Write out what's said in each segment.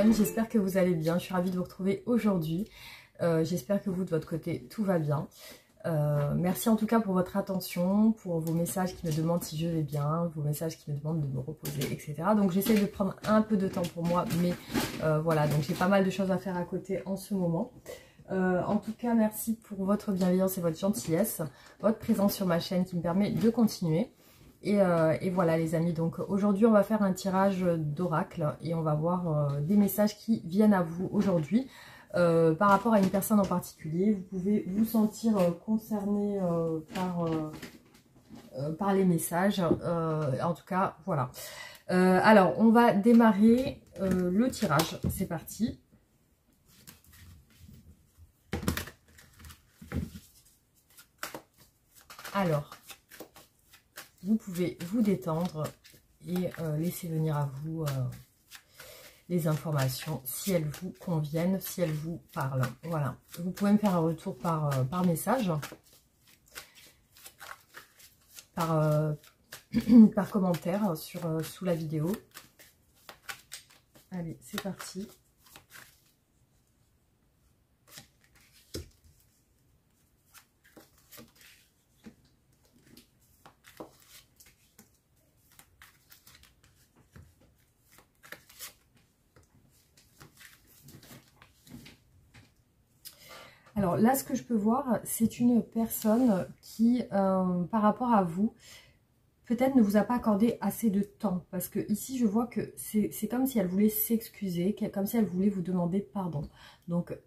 amis, j'espère que vous allez bien. Je suis ravie de vous retrouver aujourd'hui. J'espère que vous, de votre côté, tout va bien. Merci en tout cas pour votre attention, pour vos messages qui me demandent si je vais bien, vos messages qui me demandent de me reposer, etc. Donc j'essaie de prendre un peu de temps pour moi, mais voilà, donc j'ai pas mal de choses à faire à côté en ce moment. En tout cas, merci pour votre bienveillance et votre gentillesse, votre présence sur ma chaîne qui me permet de continuer. Et voilà les amis, donc aujourd'hui on va faire un tirage d'oracle et on va voir des messages qui viennent à vous aujourd'hui par rapport à une personne en particulier. Vous pouvez vous sentir concerné par les messages, en tout cas voilà. Alors on va démarrer le tirage, c'est parti. Alors, vous pouvez vous détendre et laisser venir à vous les informations si elles vous conviennent, si elles vous parlent. Voilà. Vous pouvez me faire un retour par message, par commentaire sous la vidéo. Allez, c'est parti. Alors là, ce que je peux voir, c'est une personne qui, par rapport à vous, peut-être ne vous a pas accordé assez de temps. Parce que ici, je vois que c'est comme si elle voulait s'excuser, comme si elle voulait vous demander pardon. Donc,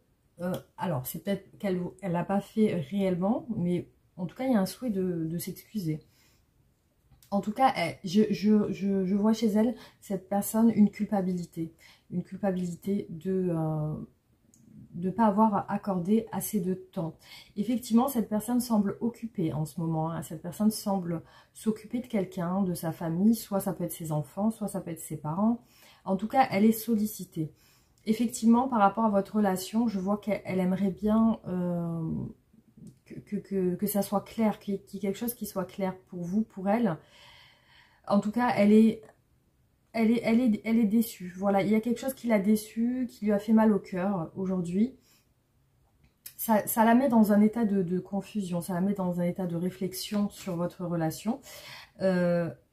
alors, c'est peut-être qu'elle ne l'a pas fait réellement, mais en tout cas, il y a un souhait de s'excuser. En tout cas, je vois chez elle, cette personne, une culpabilité de ne pas avoir accordé assez de temps. Effectivement, cette personne semble occupée en ce moment. Hein. Cette personne semble s'occuper de quelqu'un, de sa famille. Soit ça peut être ses enfants, soit ça peut être ses parents. En tout cas, elle est sollicitée. Effectivement, par rapport à votre relation, je vois qu'elle aimerait bien que ça soit clair, qu'il y ait quelque chose qui soit clair pour vous, pour elle. En tout cas, elle est déçue. Voilà, il y a quelque chose qui l'a déçue, qui lui a fait mal au cœur aujourd'hui. Ça la met dans un état de confusion, ça la met dans un état de réflexion sur votre relation.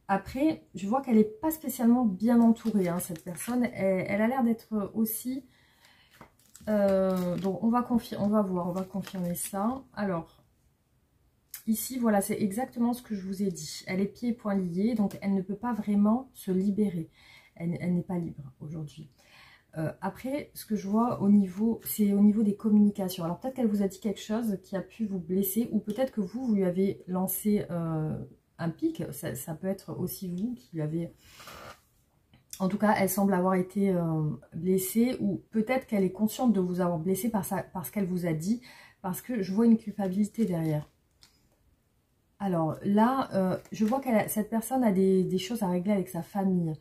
Après, je vois qu'elle n'est pas spécialement bien entourée, hein, cette personne. Elle a l'air d'être aussi... donc, on va voir, on va confirmer ça. Alors... Ici, voilà, c'est exactement ce que je vous ai dit. Elle est pieds et poings liés, donc elle ne peut pas vraiment se libérer. Elle n'est pas libre aujourd'hui. Après, ce que je vois c'est au niveau des communications. Alors peut-être qu'elle vous a dit quelque chose qui a pu vous blesser, ou peut-être que vous lui avez lancé un pic. Ça peut être aussi vous qui lui avez... En tout cas, elle semble avoir été blessée, ou peut-être qu'elle est consciente de vous avoir blessé par ce qu'elle vous a dit, parce que je vois une culpabilité derrière. Alors là, je vois que cette personne a des choses à régler avec sa famille,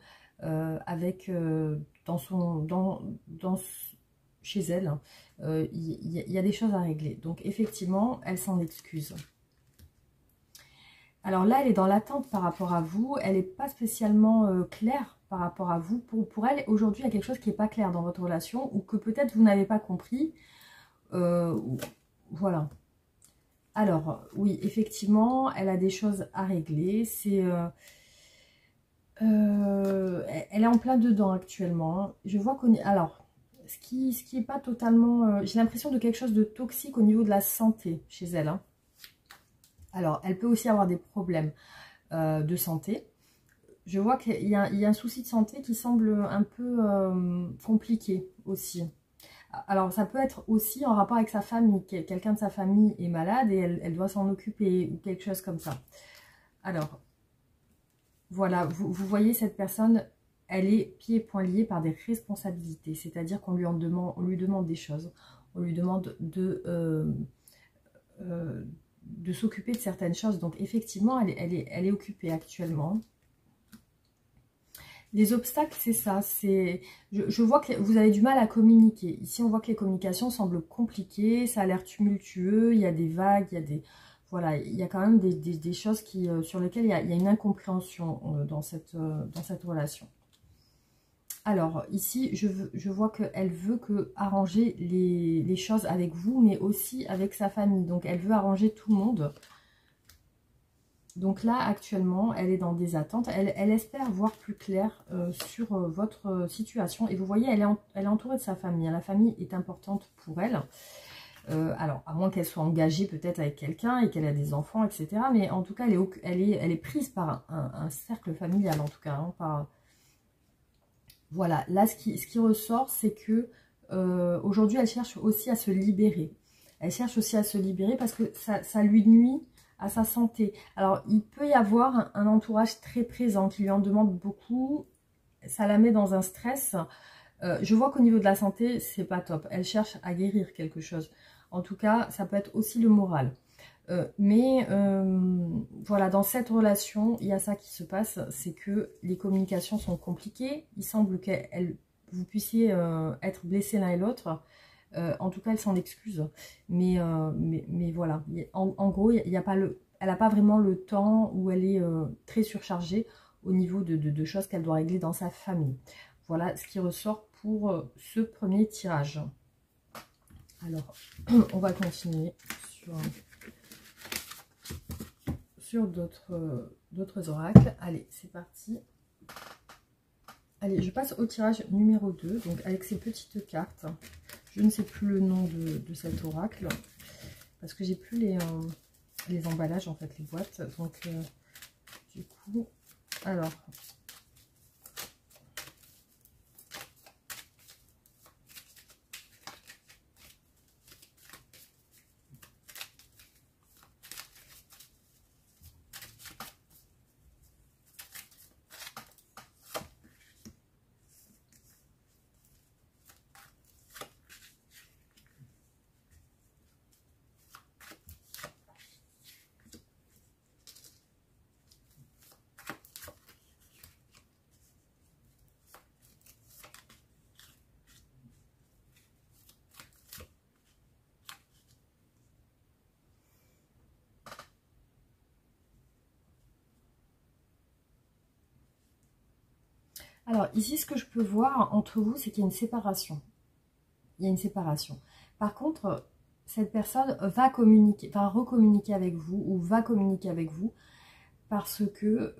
chez elle. Il y a des choses à régler. Donc effectivement, elle s'en excuse. Alors là, elle est dans l'attente par rapport à vous. Elle n'est pas spécialement claire par rapport à vous. Pour elle, aujourd'hui, il y a quelque chose qui n'est pas clair dans votre relation, ou que peut-être vous n'avez pas compris. Voilà. Alors, oui, effectivement, elle a des choses à régler. Elle est en plein dedans actuellement. Hein. Je vois qu'on est... Alors, ce qui est pas totalement... j'ai l'impression de quelque chose de toxique au niveau de la santé chez elle. Hein. Alors, elle peut aussi avoir des problèmes de santé. Je vois qu'il y a un souci de santé qui semble un peu compliqué aussi. Alors, ça peut être aussi en rapport avec sa famille. Quelqu'un de sa famille est malade et elle doit s'en occuper ou quelque chose comme ça. Alors, voilà, vous voyez cette personne, elle est pieds et poings liés par des responsabilités. C'est-à-dire qu'on lui demande des choses. On lui demande de s'occuper de certaines choses. Donc, effectivement, elle est occupée actuellement. Les obstacles, c'est ça. Je vois que vous avez du mal à communiquer. Ici, on voit que les communications semblent compliquées. Ça a l'air tumultueux. Il y a des vagues. Il y a des... Voilà, il y a quand même des choses sur lesquelles il y a une incompréhension dans cette relation. Alors, ici, je vois qu'elle veut arranger les choses avec vous, mais aussi avec sa famille. Donc, elle veut arranger tout le monde. Donc là, actuellement, elle est dans des attentes. Elle espère voir plus clair sur votre situation. Et vous voyez, elle est entourée de sa famille. La famille est importante pour elle. Alors, à moins qu'elle soit engagée peut-être avec quelqu'un et qu'elle a des enfants, etc. Mais en tout cas, elle est prise par un cercle familial, en tout cas. Hein, Voilà, là, ce qui ressort, c'est que aujourd'hui, elle cherche aussi à se libérer. Elle cherche aussi à se libérer parce que ça lui nuit à sa santé. Alors, il peut y avoir un entourage très présent qui lui en demande beaucoup. Ça la met dans un stress. Je vois qu'au niveau de la santé, c'est pas top. Elle cherche à guérir quelque chose. En tout cas, ça peut être aussi le moral. Voilà, dans cette relation, il y a ça qui se passe, c'est que les communications sont compliquées. Il semble que vous puissiez être blessés l'un et l'autre. En tout cas, elle s'en excuse. Mais voilà, en gros, elle n'a pas vraiment le temps où elle est très surchargée au niveau de choses qu'elle doit régler dans sa famille. Voilà ce qui ressort pour ce premier tirage. Alors, on va continuer sur d'autres oracles. Allez, c'est parti. Allez, je passe au tirage numéro 2, donc avec ces petites cartes. Je ne sais plus le nom de cet oracle, parce que j'ai plus les emballages, en fait, les boîtes. Donc, du coup, alors... Alors, ici, ce que je peux voir entre vous, c'est qu'il y a une séparation. Il y a une séparation. Par contre, cette personne va recommuniquer avec vous ou va communiquer avec vous parce que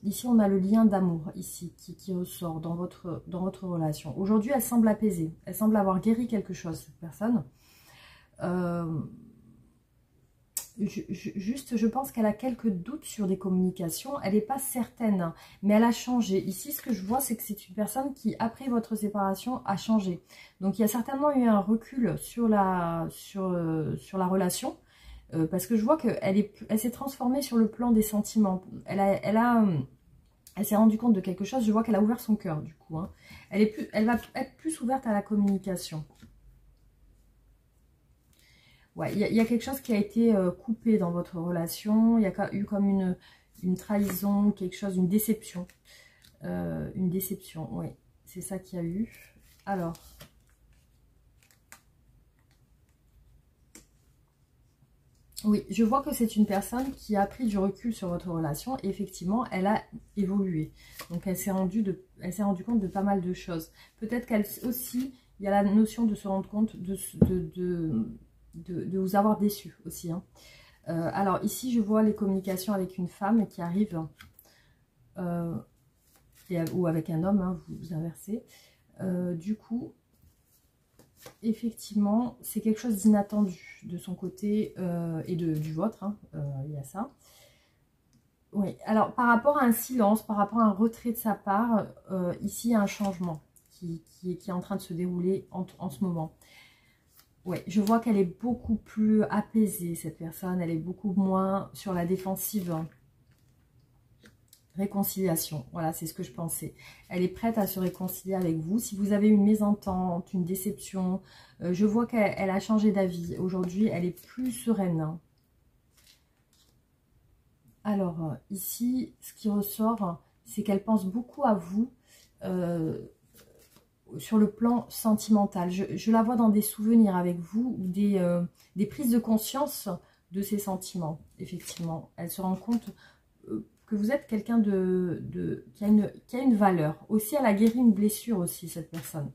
ici, on a le lien d'amour ici qui ressort dans votre relation. Aujourd'hui, elle semble apaisée. Elle semble avoir guéri quelque chose, cette personne. Juste, je pense qu'elle a quelques doutes sur des communications. Elle n'est pas certaine, mais elle a changé. Ici, ce que je vois, c'est que c'est une personne qui, après votre séparation, a changé. Donc, il y a certainement eu un recul sur la relation, parce que je vois qu'elle s'est transformée sur le plan des sentiments. Elle s'est rendue compte de quelque chose. Je vois qu'elle a ouvert son cœur, du coup. Hein. Elle va être plus ouverte à la communication. Ouais, il y a quelque chose qui a été coupé dans votre relation. Il y a eu comme une trahison, quelque chose, une déception. Une déception, oui. C'est ça qu'il y a eu. Alors. Oui, je vois que c'est une personne qui a pris du recul sur votre relation. Et effectivement, elle a évolué. Donc, elle s'est rendue compte de pas mal de choses. Peut-être qu'elle aussi, il y a la notion de se rendre compte de vous avoir déçu aussi. Hein. Alors ici, je vois les communications avec une femme qui arrive, ou avec un homme, hein, vous inversez. Du coup, effectivement, c'est quelque chose d'inattendu de son côté et du vôtre. Hein, il y a ça. Oui, alors par rapport à un silence, par rapport à un retrait de sa part, ici, il y a un changement qui est en train de se dérouler en ce moment. Oui, je vois qu'elle est beaucoup plus apaisée, cette personne. Elle est beaucoup moins sur la défensive. Réconciliation, voilà, c'est ce que je pensais. Elle est prête à se réconcilier avec vous. Si vous avez une mésentente, une déception, je vois qu'elle a changé d'avis. Aujourd'hui, elle est plus sereine. Alors, ici, ce qui ressort, c'est qu'elle pense beaucoup à vous. Sur le plan sentimental. Je la vois dans des souvenirs avec vous ou des prises de conscience de ses sentiments, effectivement. Elle se rend compte que vous êtes quelqu'un qui a une valeur. Aussi, elle a guéri une blessure aussi, cette personne.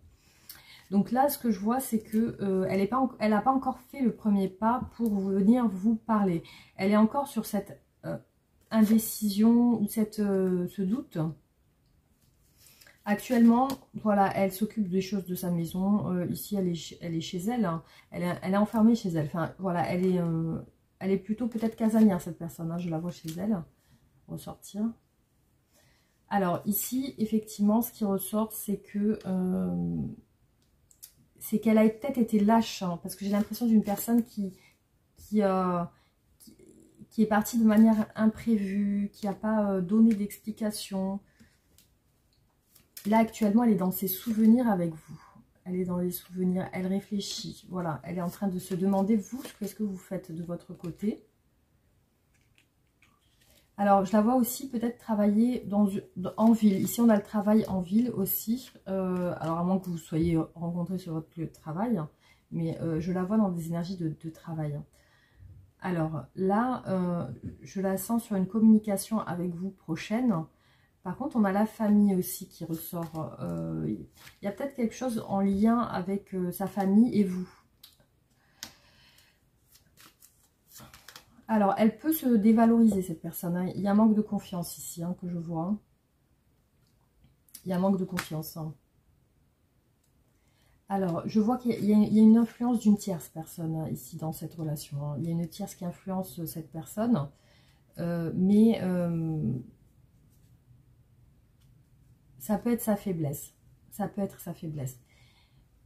Donc là, ce que je vois, c'est que elle n'a pas encore fait le premier pas pour venir vous parler. Elle est encore sur cette indécision ou ce doute. Actuellement, voilà, elle s'occupe des choses de sa maison. Ici, elle est chez elle. Hein. Elle est enfermée chez elle. Enfin, voilà, elle est plutôt peut-être casanière, cette personne. Hein. Je la vois chez elle. Ressortir. Alors, ici, effectivement, ce qui ressort, c'est que... c'est qu'elle a peut-être été lâche, hein, parce que j'ai l'impression d'une personne qui est partie de manière imprévue, qui n'a pas donné d'explication. Là, actuellement, elle est dans ses souvenirs avec vous. Elle est dans les souvenirs, elle réfléchit. Voilà, elle est en train de se demander, vous, qu'est-ce que vous faites de votre côté. Alors, je la vois aussi peut-être travailler en ville. Ici, on a le travail en ville aussi. Alors, à moins que vous soyez rencontrés sur votre lieu de travail. Mais je la vois dans des énergies de travail. Alors, là, je la sens sur une communication avec vous prochaine. Par contre, on a la famille aussi qui ressort. Il y a peut-être quelque chose en lien avec sa famille et vous. Alors, elle peut se dévaloriser, cette personne. Hein. Il y a un manque de confiance ici, hein, que je vois. Il y a un manque de confiance. Hein. Alors, je vois qu'il y a une influence d'une tierce personne, hein, ici, dans cette relation. Hein. Il y a une tierce qui influence cette personne. Mais ça peut être sa faiblesse. Ça peut être sa faiblesse.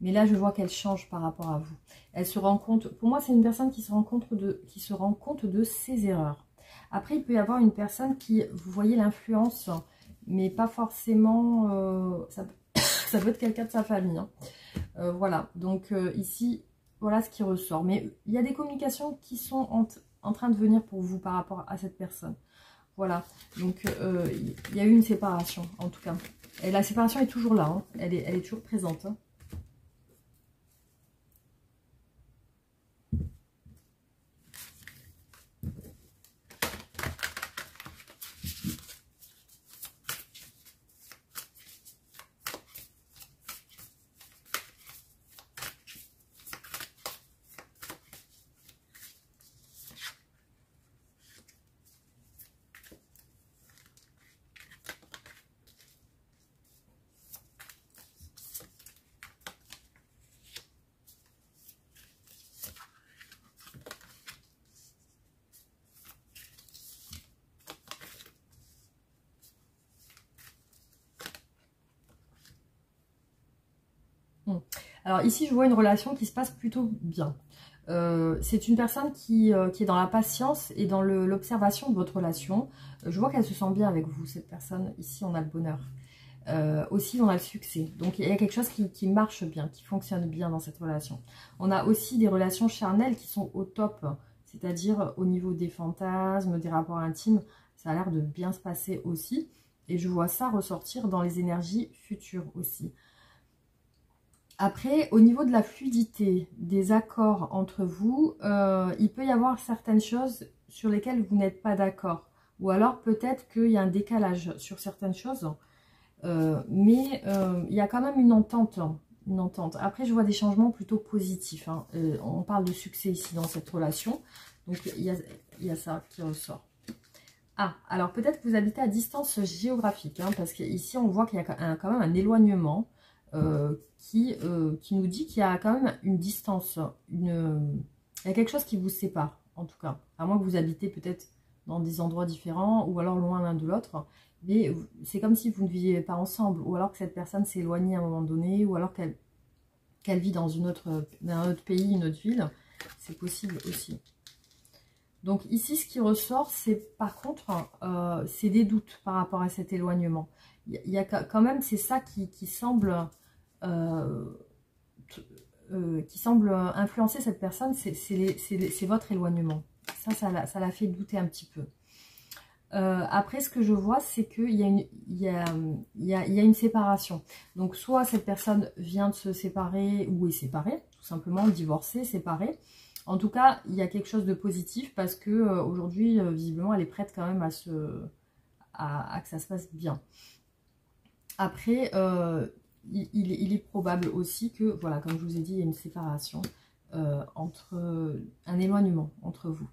Mais là, je vois qu'elle change par rapport à vous. Elle se rend compte, pour moi, c'est une personne qui se rend compte de ses erreurs. Après, il peut y avoir une personne qui, vous voyez l'influence, mais pas forcément, ça peut être quelqu'un de sa famille. Hein. Voilà, donc ici, voilà ce qui ressort. Mais il y a des communications qui sont en train de venir pour vous par rapport à cette personne. Voilà, donc il y a eu une séparation, en tout cas. Et la séparation est toujours là, hein. Elle est toujours présente. Hein. Alors ici, je vois une relation qui se passe plutôt bien. C'est une personne qui est dans la patience et dans l'observation de votre relation. Je vois qu'elle se sent bien avec vous, cette personne. Ici, on a le bonheur. Aussi, on a le succès. Donc, il y a quelque chose qui marche bien, qui fonctionne bien dans cette relation. On a aussi des relations charnelles qui sont au top. C'est-à-dire au niveau des fantasmes, des rapports intimes. Ça a l'air de bien se passer aussi. Et je vois ça ressortir dans les énergies futures aussi. Après, au niveau de la fluidité des accords entre vous, il peut y avoir certaines choses sur lesquelles vous n'êtes pas d'accord. Ou alors peut-être qu'il y a un décalage sur certaines choses. Mais il y a quand même une entente. Une entente. Après, je vois des changements plutôt positifs. Hein. On parle de succès ici dans cette relation. Donc, il y a ça qui ressort. Ah, alors peut-être que vous habitez à distance géographique. Hein, parce qu'ici, on voit qu'il y a quand même un éloignement. Qui nous dit qu'il y a quand même une distance, il y a quelque chose qui vous sépare, en tout cas. À moins que vous habitez peut-être dans des endroits différents, ou alors loin l'un de l'autre. Mais c'est comme si vous ne viviez pas ensemble, ou alors que cette personne s'est éloignée à un moment donné, ou alors qu'elle vit dans un autre pays, une autre ville. C'est possible aussi. Donc ici, ce qui ressort, c'est par contre, c'est des doutes par rapport à cet éloignement. Il y a quand même, c'est ça qui semble influencer cette personne, c'est votre éloignement. Ça la fait douter un petit peu. Après, ce que je vois, c'est qu'il y a une séparation. Donc, soit cette personne vient de se séparer ou est séparée, tout simplement, divorcée, séparée. En tout cas, il y a quelque chose de positif parce que aujourd'hui, visiblement, elle est prête quand même à que ça se passe bien. Après, il est probable aussi que, voilà, comme je vous ai dit, il y a une séparation, un éloignement entre vous.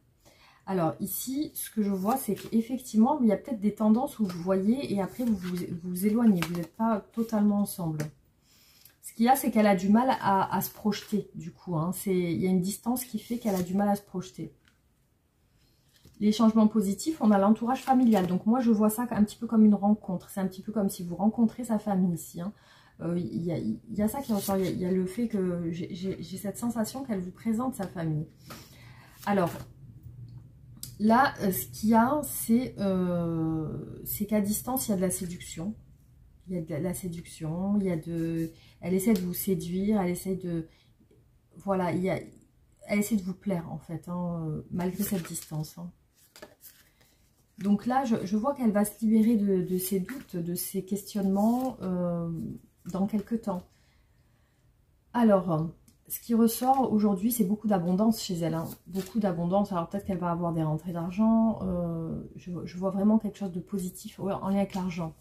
Alors ici, ce que je vois, c'est qu'effectivement, il y a peut-être des tendances où vous voyez et après vous éloignez, vous n'êtes pas totalement ensemble. Ce qu'il y a, c'est qu'elle a du mal à se projeter, du coup. Hein. Il y a une distance qui fait qu'elle a du mal à se projeter. Les changements positifs, on a l'entourage familial. Donc moi, je vois ça un petit peu comme une rencontre. C'est un petit peu comme si vous rencontrez sa famille ici. Hein. Il y a ça qui ressort. Il y a le fait que j'ai cette sensation qu'elle vous présente sa famille. Alors, là, ce qu'il y a, c'est qu'à distance, il y a de la séduction. Il y a de la séduction, elle essaie de vous séduire, elle essaie de... Voilà, elle essaie de vous plaire, en fait, hein, malgré cette distance. Hein. Donc là, je vois qu'elle va se libérer de ses doutes, de ses questionnements dans quelques temps. Alors, ce qui ressort aujourd'hui, c'est beaucoup d'abondance chez elle. Hein. Beaucoup d'abondance. Alors peut-être qu'elle va avoir des rentrées d'argent. Je vois vraiment quelque chose de positif en lien avec l'argent.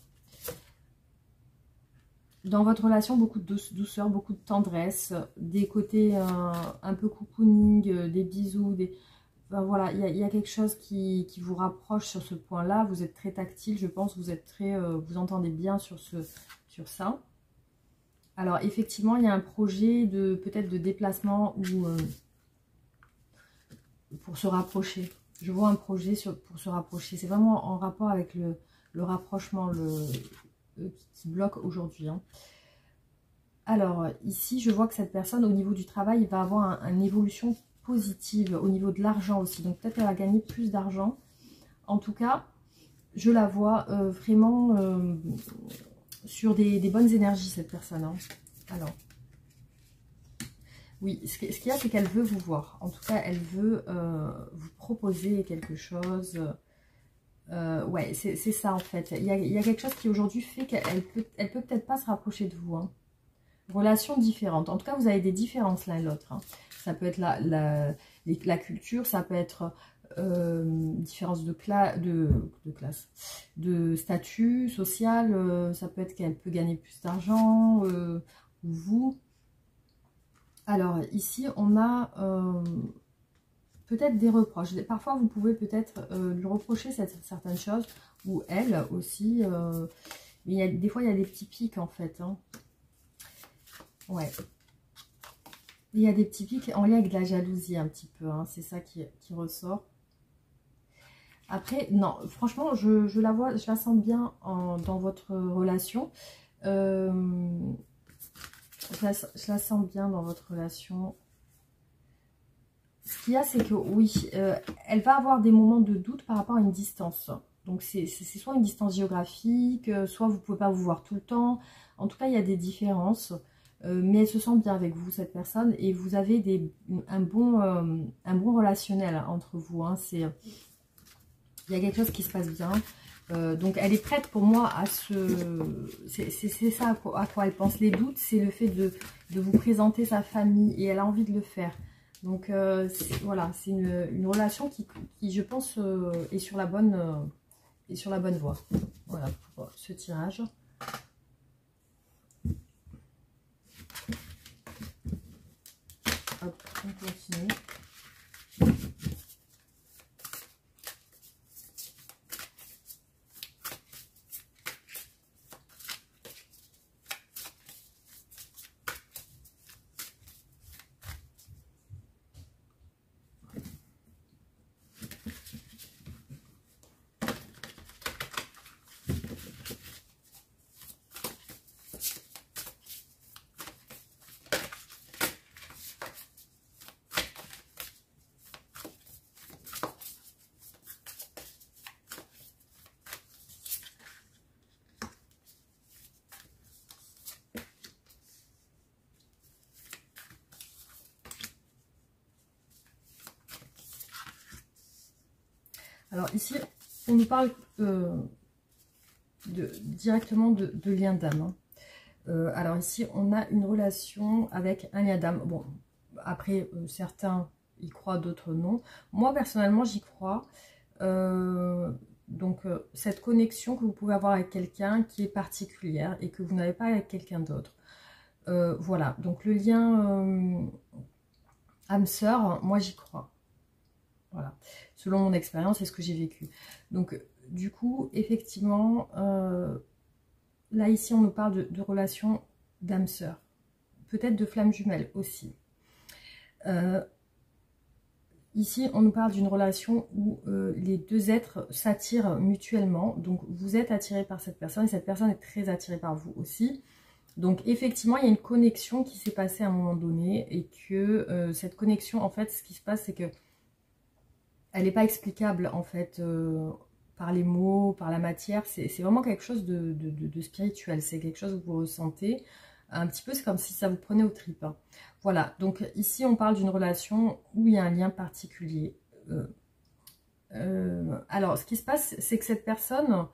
Dans votre relation, beaucoup de douceur, beaucoup de tendresse, des côtés un peu cocooning, des bisous, enfin, voilà, il y a quelque chose qui vous rapproche sur ce point-là. Vous êtes très tactile, je pense, vous êtes très, vous entendez bien sur ça. Alors effectivement, il y a un projet peut-être de déplacement ou pour se rapprocher. Je vois un projet pour se rapprocher. C'est vraiment en rapport avec le rapprochement qui bloque aujourd'hui. Hein. Alors ici, je vois que cette personne, au niveau du travail, va avoir une évolution positive au niveau de l'argent aussi. Donc peut-être qu'elle va gagner plus d'argent. En tout cas, je la vois vraiment sur des bonnes énergies, cette personne. Hein. Alors, oui, ce qu'il y a, c'est qu'elle veut vous voir. En tout cas, elle veut vous proposer quelque chose. Ouais, c'est ça en fait. Il y a quelque chose qui aujourd'hui fait qu'elle peut peut-être pas se rapprocher de vous. Hein. Relations différentes. En tout cas, vous avez des différences l'un et l'autre. Hein. Ça peut être la culture, ça peut être différence de classe, de statut social. Ça peut être qu'elle peut gagner plus d'argent, ou vous. Alors, ici, on a peut-être des reproches. Parfois, vous pouvez peut-être lui reprocher certaines choses, ou elle aussi. Mais des fois, il y a des petits pics, en fait. Hein. Ouais. Il y a des petits pics en lien avec de la jalousie, un petit peu. Hein. C'est ça qui ressort. Après, non, franchement, je la vois, je la sens bien dans votre relation. Je la sens bien dans votre relation. Ce qu'il y a, c'est que oui, elle va avoir des moments de doute par rapport à une distance. Donc, c'est soit une distance géographique, soit vous ne pouvez pas vous voir tout le temps. En tout cas, il y a des différences. Mais elle se sent bien avec vous, cette personne. Et vous avez un bon relationnel entre vous. Hein. Il y a quelque chose qui se passe bien. Donc, elle est prête pour moi à c'est ça à quoi elle pense. Les doutes, c'est le fait de vous présenter sa famille. Et elle a envie de le faire. Donc, voilà, c'est une relation qui, je pense, est sur la bonne voie. Voilà, pour ce tirage. Hop, on continue. Alors ici, on nous parle directement de lien d'âme. Hein. Alors ici, on a une relation avec un lien d'âme. Bon, après, certains y croient, d'autres non. Moi, personnellement, j'y crois. Donc, cette connexion que vous pouvez avoir avec quelqu'un qui est particulière et que vous n'avez pas avec quelqu'un d'autre. Voilà, donc le lien âme-sœur, moi j'y crois. Voilà, selon mon expérience et ce que j'ai vécu. Donc, du coup, effectivement, là ici on nous parle de relations d'âme-sœur. Peut-être de flammes jumelles aussi. Ici, on nous parle d'une relation où les deux êtres s'attirent mutuellement. Donc, vous êtes attiré par cette personne et cette personne est très attirée par vous aussi. Donc, effectivement, il y a une connexion qui s'est passée à un moment donné et que cette connexion, en fait, ce qui se passe, c'est que elle n'est pas explicable, en fait, par les mots, par la matière. C'est vraiment quelque chose de spirituel. C'est quelque chose que vous ressentez. Un petit peu, c'est comme si ça vous prenait aux tripes. Hein. Voilà, donc ici, on parle d'une relation où il y a un lien particulier. Alors, ce qui se passe, c'est que cette personne,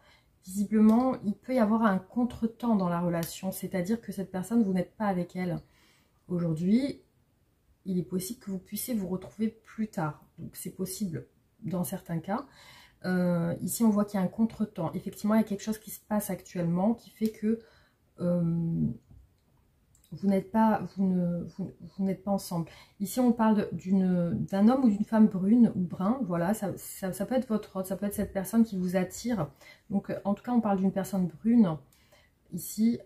visiblement, il peut y avoir un contretemps dans la relation. C'est-à-dire que cette personne, vous n'êtes pas avec elle aujourd'hui. Il est possible que vous puissiez vous retrouver plus tard. Donc, c'est possible dans certains cas. Ici, on voit qu'il y a un contretemps. Effectivement, il y a quelque chose qui se passe actuellement qui fait que... vous n'êtes pas ensemble. Ici, on parle d'un homme ou d'une femme brune ou brun. Voilà, ça peut être votre rôle, ça peut être cette personne qui vous attire. Donc, en tout cas, on parle d'une personne brune. Ici,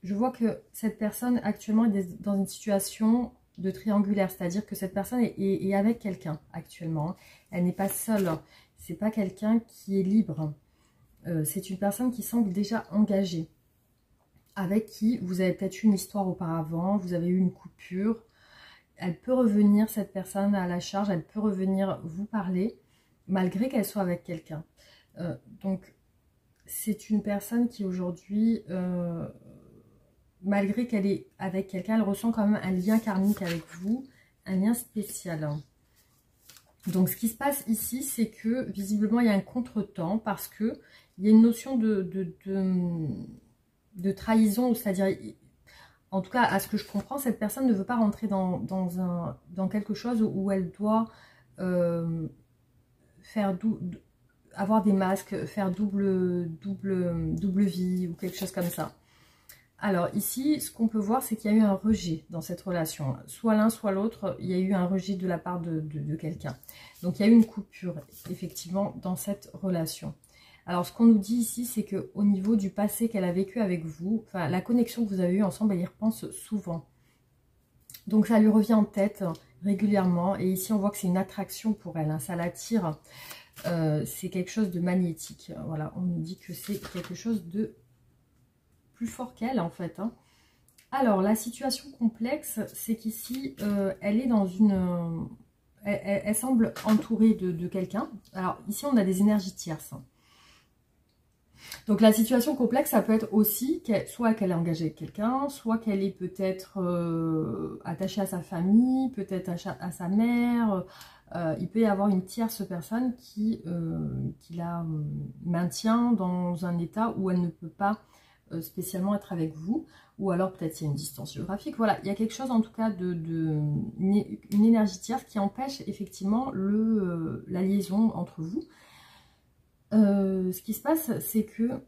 je vois que cette personne actuellement est dans une situation de triangulaire, c'est-à-dire que cette personne est avec quelqu'un actuellement. Elle n'est pas seule. C'est pas quelqu'un qui est libre. C'est une personne qui semble déjà engagée, avec qui vous avez peut-être eu une histoire auparavant, vous avez eu une coupure. Elle peut revenir, cette personne, à la charge, elle peut revenir vous parler, malgré qu'elle soit avec quelqu'un. Donc, c'est une personne qui aujourd'hui, malgré qu'elle est avec quelqu'un, elle ressent quand même un lien karmique avec vous, un lien spécial. Donc, ce qui se passe ici, c'est que, visiblement, il y a un contretemps, parce que il y a une notion de trahison, c'est-à-dire, en tout cas, à ce que je comprends, cette personne ne veut pas rentrer dans quelque chose où elle doit avoir des masques, faire double vie ou quelque chose comme ça. Alors ici, ce qu'on peut voir, c'est qu'il y a eu un rejet dans cette relation. Soit l'un, soit l'autre, il y a eu un rejet de la part de quelqu'un. Donc il y a eu une coupure, effectivement, dans cette relation. Alors, ce qu'on nous dit ici, c'est qu'au niveau du passé qu'elle a vécu avec vous, enfin, la connexion que vous avez eue ensemble, elle y repense souvent. Donc, ça lui revient en tête régulièrement. Et ici, on voit que c'est une attraction pour elle. Hein, ça l'attire. C'est quelque chose de magnétique. Voilà, on nous dit que c'est quelque chose de plus fort qu'elle, en fait. Hein. Alors, la situation complexe, c'est qu'ici, elle est dans une... Elle semble entourée de quelqu'un. Alors, ici, on a des énergies tierces. Donc la situation complexe, ça peut être aussi soit qu'elle est engagée avec quelqu'un, soit qu'elle est peut-être attachée à sa famille, peut-être à sa mère. Il peut y avoir une tierce personne qui la maintient dans un état où elle ne peut pas spécialement être avec vous. Ou alors peut-être il y a une distance géographique. Voilà, il y a quelque chose en tout cas une énergie tierce qui empêche effectivement la liaison entre vous. Ce qui se passe, c'est que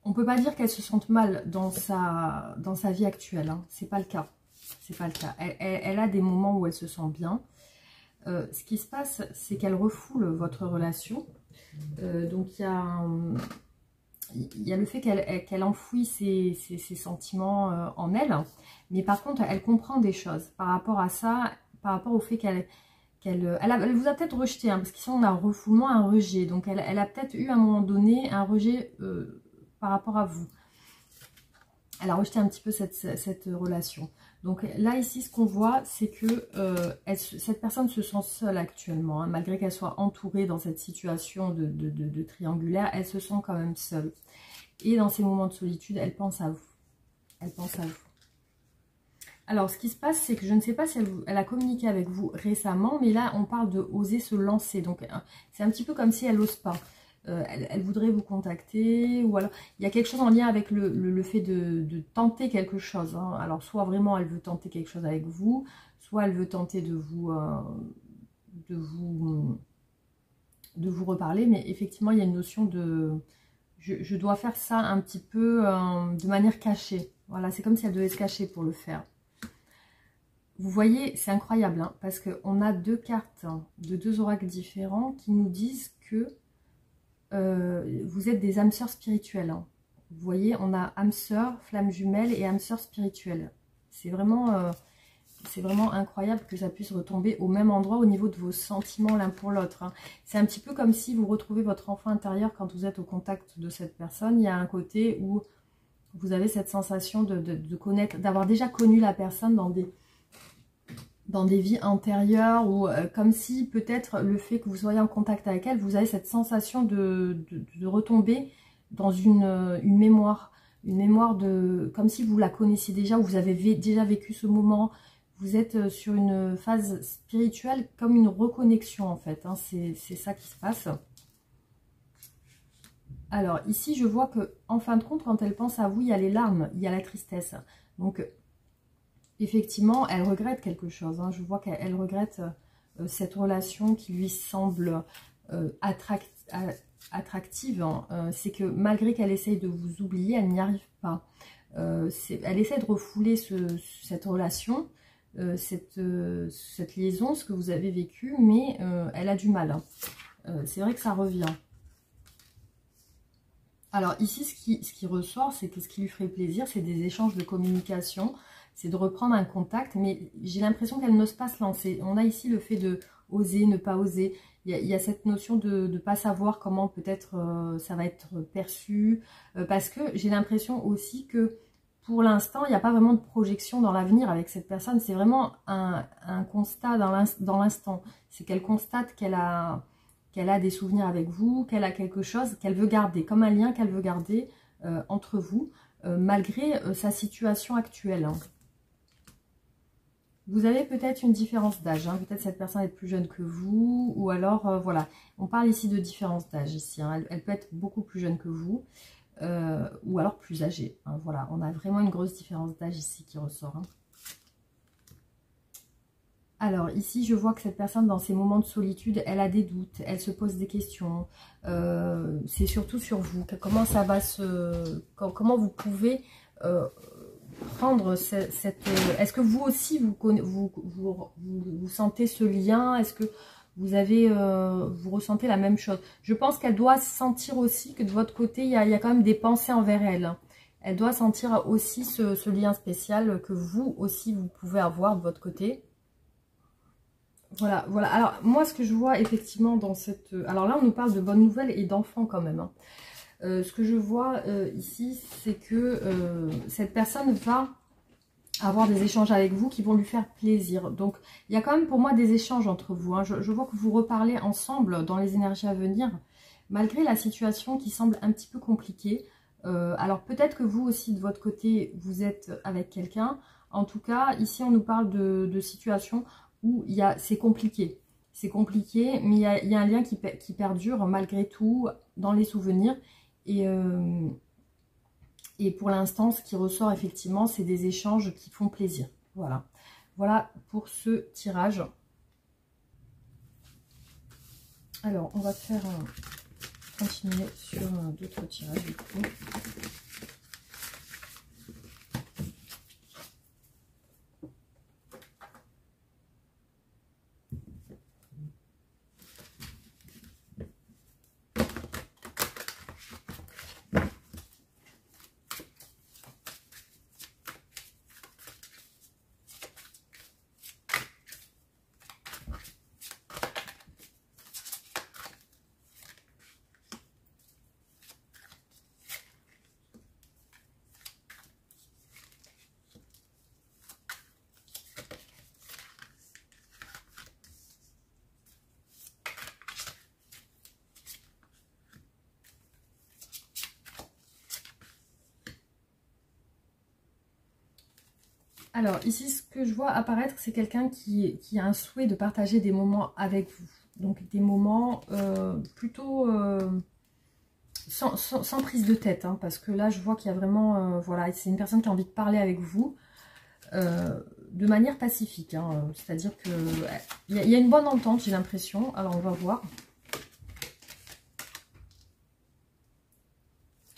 on peut pas dire qu'elle se sente mal dans sa vie actuelle. Hein. C'est pas le cas. C'est pas le cas. Elle a des moments où elle se sent bien. Ce qui se passe, c'est qu'elle refoule votre relation. Donc il y a le fait qu'elle enfouit ses sentiments en elle. Mais par contre, elle comprend des choses par rapport à ça, par rapport au fait qu'elle vous a peut-être rejeté, hein, parce qu'ici on a un refoulement, un rejet. Donc elle a peut-être eu à un moment donné un rejet par rapport à vous. Elle a rejeté un petit peu cette relation. Donc là ici ce qu'on voit, c'est que cette personne se sent seule actuellement. Hein, malgré qu'elle soit entourée dans cette situation de triangulaire, elle se sent quand même seule. Et dans ces moments de solitude, elle pense à vous. Elle pense à vous. Alors, ce qui se passe, c'est que je ne sais pas si elle a communiqué avec vous récemment, mais là, on parle de oser se lancer. Donc, c'est un petit peu comme si elle n'ose pas. Elle voudrait vous contacter, ou alors, il y a quelque chose en lien avec le fait de tenter quelque chose. Hein. Alors, soit vraiment, elle veut tenter quelque chose avec vous, soit elle veut tenter de vous vous reparler, mais effectivement, il y a une notion de... Je dois faire ça un petit peu de manière cachée. Voilà, c'est comme si elle devait se cacher pour le faire. Vous voyez, c'est incroyable, hein, parce qu'on a deux cartes de deux oracles différents qui nous disent que vous êtes des âmes sœurs spirituelles. Hein. Vous voyez, on a âme sœur, flamme jumelle et âme sœur spirituelle. C'est vraiment incroyable que ça puisse retomber au même endroit au niveau de vos sentiments l'un pour l'autre. Hein. C'est un petit peu comme si vous retrouvez votre enfant intérieur quand vous êtes au contact de cette personne. Il y a un côté où vous avez cette sensation de connaître, d'avoir déjà connu la personne dans des vies antérieures, ou comme si peut-être le fait que vous soyez en contact avec elle, vous avez cette sensation de retomber dans une mémoire. Une mémoire comme si vous la connaissiez déjà, ou vous avez déjà vécu ce moment. Vous êtes sur une phase spirituelle, comme une reconnexion en fait. Hein, c'est ça qui se passe. Alors ici, je vois que en fin de compte, quand elle pense à vous, il y a les larmes, il y a la tristesse. Donc effectivement, elle regrette quelque chose. Hein. Je vois qu'elle regrette cette relation qui lui semble attractive. Hein. C'est que malgré qu'elle essaye de vous oublier, elle n'y arrive pas. Elle essaie de refouler cette relation, cette liaison, ce que vous avez vécu, mais elle a du mal. Hein. C'est vrai que ça revient. Alors ici, ce qui ressort, c'est que ce qui lui ferait plaisir, c'est des échanges de communication, c'est de reprendre un contact, mais j'ai l'impression qu'elle n'ose pas se lancer. On a ici le fait de oser, ne pas oser. Il y a cette notion de ne pas savoir comment peut-être ça va être perçu, parce que j'ai l'impression aussi que pour l'instant, il n'y a pas vraiment de projection dans l'avenir avec cette personne. C'est vraiment un constat dans l'instant. C'est qu'elle constate qu'elle a des souvenirs avec vous, qu'elle a quelque chose qu'elle veut garder, comme un lien qu'elle veut garder entre vous, malgré sa situation actuelle. Hein. Vous avez peut-être une différence d'âge, hein. Peut-être cette personne est plus jeune que vous, ou alors, voilà, on parle ici de différence d'âge ici, hein. Elle peut être beaucoup plus jeune que vous, ou alors plus âgée. Hein. Voilà, on a vraiment une grosse différence d'âge ici qui ressort. Hein. Alors ici, je vois que cette personne, dans ces moments de solitude, elle a des doutes, elle se pose des questions. C'est surtout sur vous. Comment ça va comment vous pouvez prendre cette... Est-ce que vous aussi, vous sentez ce lien? Est-ce que vous ressentez la même chose? Je pense qu'elle doit sentir aussi que de votre côté, il y a quand même des pensées envers elle. Elle doit sentir aussi ce lien spécial que vous aussi, vous pouvez avoir de votre côté. Voilà, voilà. Alors, moi, ce que je vois effectivement dans cette... Alors là, on nous parle de bonnes nouvelles et d'enfants quand même. Hein. Ce que je vois ici, c'est que cette personne va avoir des échanges avec vous qui vont lui faire plaisir. Donc, il y a quand même pour moi des échanges entre vous. Hein. Je vois que vous reparlez ensemble dans les énergies à venir, malgré la situation qui semble un petit peu compliquée. Alors, peut-être que vous aussi, de votre côté, vous êtes avec quelqu'un. En tout cas, ici, on nous parle de situations où c'est compliqué. C'est compliqué, mais il y a un lien qui perdure malgré tout dans les souvenirs. Et pour l'instant, ce qui ressort effectivement, c'est des échanges qui font plaisir. Voilà. Voilà pour ce tirage. Alors, on va faire continuer sur d'autres tirages du coup. Alors, ici, ce que je vois apparaître, c'est quelqu'un qui a un souhait de partager des moments avec vous. Donc, des moments plutôt sans prise de tête. Hein, parce que là, je vois qu'il y a vraiment... voilà, c'est une personne qui a envie de parler avec vous de manière pacifique. Hein, c'est-à-dire qu'il y a une bonne entente, j'ai l'impression. Alors, on va voir.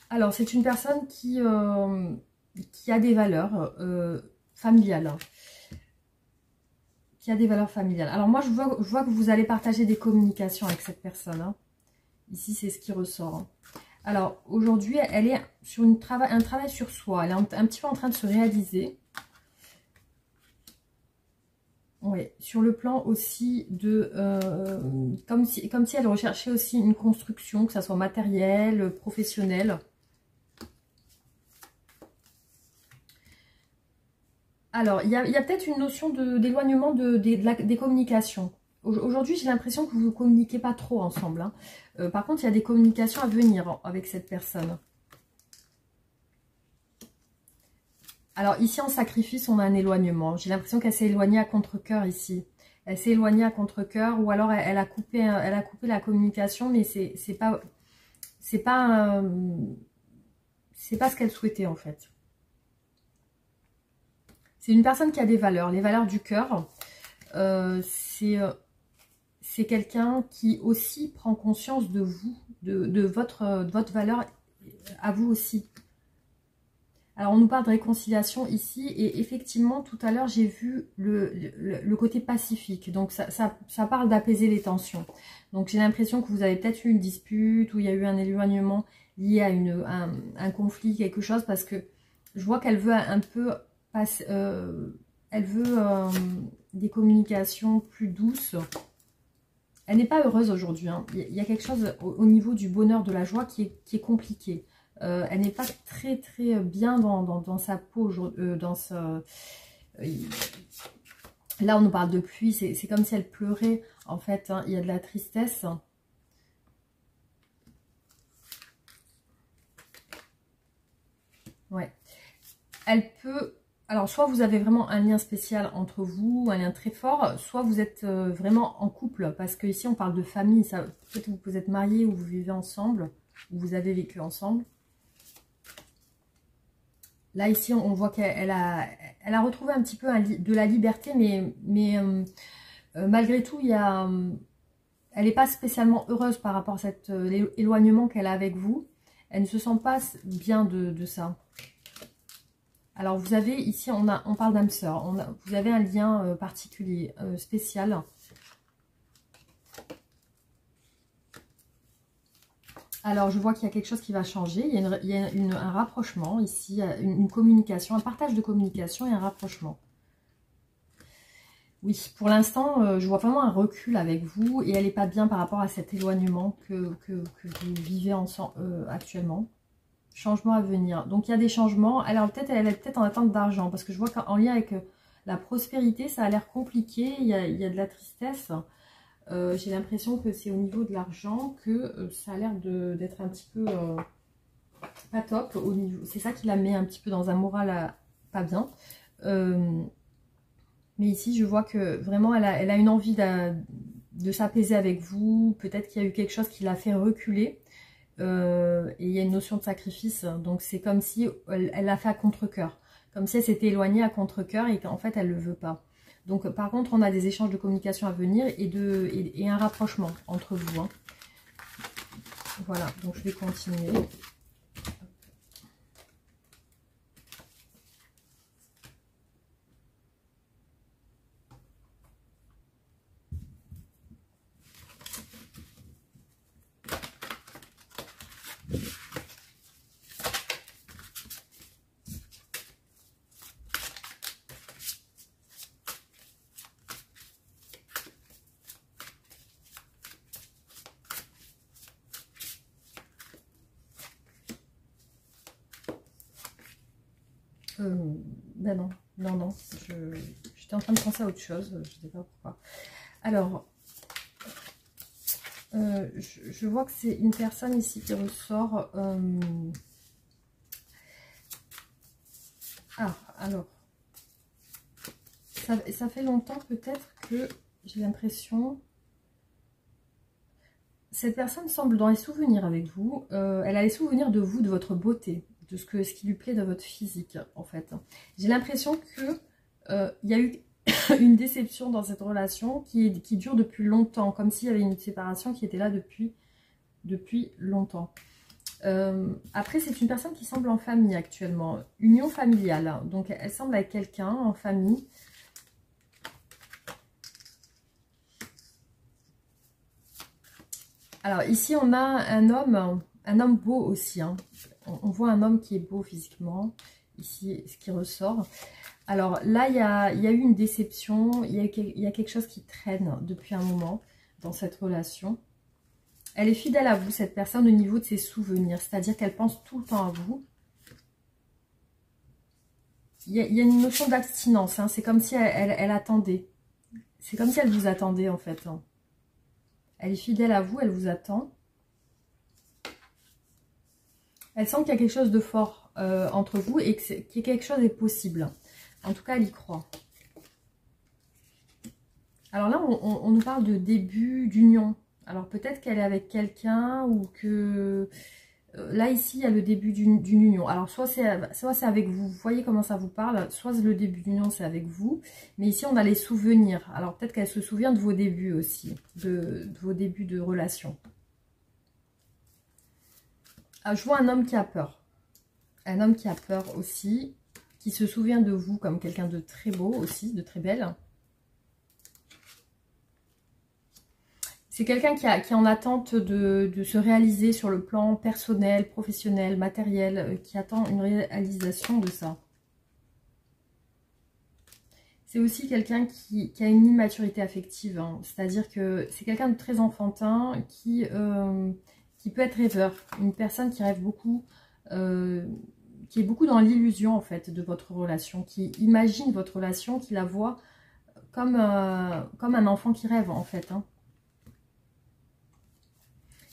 Alors, c'est une personne qui a des valeurs familiales. Qui a des valeurs familiales. Alors, moi, je vois que vous allez partager des communications avec cette personne. Hein. Ici, c'est ce qui ressort. Hein. Alors, aujourd'hui, elle est sur un travail sur soi. Elle est un petit peu en train de se réaliser. Oui, sur le plan aussi de... comme si elle recherchait aussi une construction, que ça soit matérielle, professionnelle. Alors, il y a peut-être une notion d'éloignement des communications. Aujourd'hui, j'ai l'impression que vous ne communiquez pas trop ensemble. Hein. Par contre, il y a des communications à venir avec cette personne. Alors, ici, en sacrifice, on a un éloignement. J'ai l'impression qu'elle s'est éloignée à contre-cœur ici. Elle s'est éloignée à contre-cœur ou alors elle a coupé la communication, mais c'est pas ce qu'elle souhaitait en fait. C'est une personne qui a des valeurs, les valeurs du cœur. C'est quelqu'un qui aussi prend conscience de vous, de votre valeur à vous aussi. Alors, on nous parle de réconciliation ici, et effectivement, tout à l'heure, j'ai vu le côté pacifique. Donc, ça parle d'apaiser les tensions. Donc, j'ai l'impression que vous avez peut-être eu une dispute, ou il y a eu un éloignement lié à un conflit, quelque chose, parce que je vois qu'elle veut un peu... elle veut des communications plus douces. Elle n'est pas heureuse aujourd'hui. Hein. Il y a quelque chose au niveau du bonheur, de la joie qui est compliqué. Elle n'est pas très bien dans sa peau. Là, on nous parle de pluie. C'est comme si elle pleurait. En fait, hein. Il y a de la tristesse. Ouais. Elle peut... Alors, soit vous avez vraiment un lien spécial entre vous, un lien très fort, soit vous êtes vraiment en couple, parce que ici on parle de famille. Peut-être que vous êtes mariés ou vous vivez ensemble, ou vous avez vécu ensemble. Là, ici, on voit qu'elle a retrouvé un petit peu de la liberté, mais malgré tout, elle n'est pas spécialement heureuse par rapport à cet éloignement qu'elle a avec vous. Elle ne se sent pas bien de ça. Alors, vous avez ici, on parle d'âme sœur. Vous avez un lien particulier, spécial. Alors, je vois qu'il y a quelque chose qui va changer. Il y a un rapprochement ici, une communication, un partage de communication et un rapprochement. Oui, pour l'instant, je vois vraiment un recul avec vous et elle n'est pas bien par rapport à cet éloignement que vous vivez ensemble actuellement. Changement à venir. Donc, il y a des changements. Alors, elle est peut-être en attente d'argent parce que je vois qu'en lien avec la prospérité, ça a l'air compliqué. Il y a de la tristesse. J'ai l'impression que c'est au niveau de l'argent que ça a l'air d'être un petit peu pas top. C'est ça qui la met un petit peu dans un moral pas bien. Mais ici, je vois que vraiment, elle a une envie de s'apaiser avec vous. Peut-être qu'il y a eu quelque chose qui l'a fait reculer. Et il y a une notion de sacrifice. Donc, c'est comme si elle l'a fait à contre-cœur. Comme si elle s'était éloignée à contre-cœur et qu'en fait, elle ne le veut pas. Donc, par contre, on a des échanges de communication à venir et un rapprochement entre vous. Hein. Voilà, donc je vais continuer. Ben non, j'étais en train de penser à autre chose, je ne sais pas pourquoi. Alors, je vois que c'est une personne ici qui ressort. Alors, ça fait longtemps peut-être que j'ai l'impression... Cette personne semble dans les souvenirs avec vous. Elle a les souvenirs de vous, de votre beauté, de ce qui lui plaît de votre physique, en fait. J'ai l'impression que il y a eu une déception dans cette relation qui dure depuis longtemps, comme s'il y avait une séparation qui était là depuis longtemps. Après, c'est une personne qui semble en famille actuellement. Union familiale. Donc, elle semble avec quelqu'un en famille. Alors, ici, on a un homme beau aussi. Hein. On voit un homme qui est beau physiquement. Ici, ce qui ressort. Alors, là, il y a eu une déception. Il y a quelque chose qui traîne depuis un moment dans cette relation. Elle est fidèle à vous, cette personne, au niveau de ses souvenirs. C'est-à-dire qu'elle pense tout le temps à vous. Il y a une notion d'abstinence. Hein. C'est comme si elle attendait. C'est comme si elle vous attendait, en fait. Hein. Elle est fidèle à vous, elle vous attend. Elle sent qu'il y a quelque chose de fort entre vous et que quelque chose est possible. En tout cas, elle y croit. Alors là, on nous parle de début d'union. Alors peut-être qu'elle est avec quelqu'un ou que... Là, ici, il y a le début d'une union. Alors soit c'est avec vous. Vous voyez comment ça vous parle. Soit le début d'union, c'est avec vous. Mais ici, on a les souvenirs. Alors peut-être qu'elle se souvient de vos débuts aussi. De vos débuts de relation. Ah, je vois un homme qui a peur. Un homme qui a peur aussi. Qui se souvient de vous comme quelqu'un de très beau aussi, de très belle. C'est quelqu'un qui est en attente de se réaliser sur le plan personnel, professionnel, matériel, qui attend une réalisation de ça. C'est aussi quelqu'un qui a une immaturité affective, hein. C'est-à-dire que c'est quelqu'un de très enfantin qui peut être rêveur. Une personne qui rêve beaucoup, qui est beaucoup dans l'illusion en fait de votre relation, qui imagine votre relation, qui la voit comme un enfant qui rêve en fait, hein.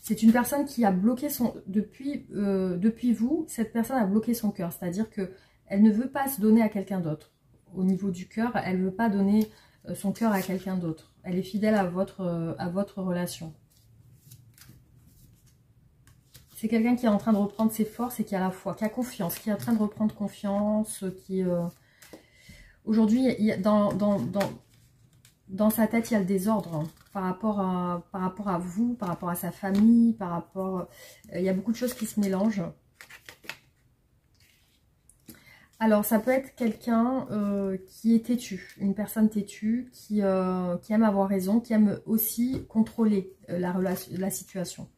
C'est une personne qui a bloqué son... Depuis vous, cette personne a bloqué son cœur. C'est-à-dire qu'elle ne veut pas se donner à quelqu'un d'autre. Au niveau du cœur, elle ne veut pas donner son cœur à quelqu'un d'autre. Elle est fidèle à votre relation. C'est quelqu'un qui est en train de reprendre ses forces et qui a la foi, qui a confiance, qui est en train de reprendre confiance, qui... Aujourd'hui, dans sa tête, il y a le désordre, hein, par rapport à vous, par rapport à sa famille, par rapport... il y a beaucoup de choses qui se mélangent. Alors, ça peut être quelqu'un qui est têtu, une personne têtue, qui aime avoir raison, qui aime aussi contrôler la situation.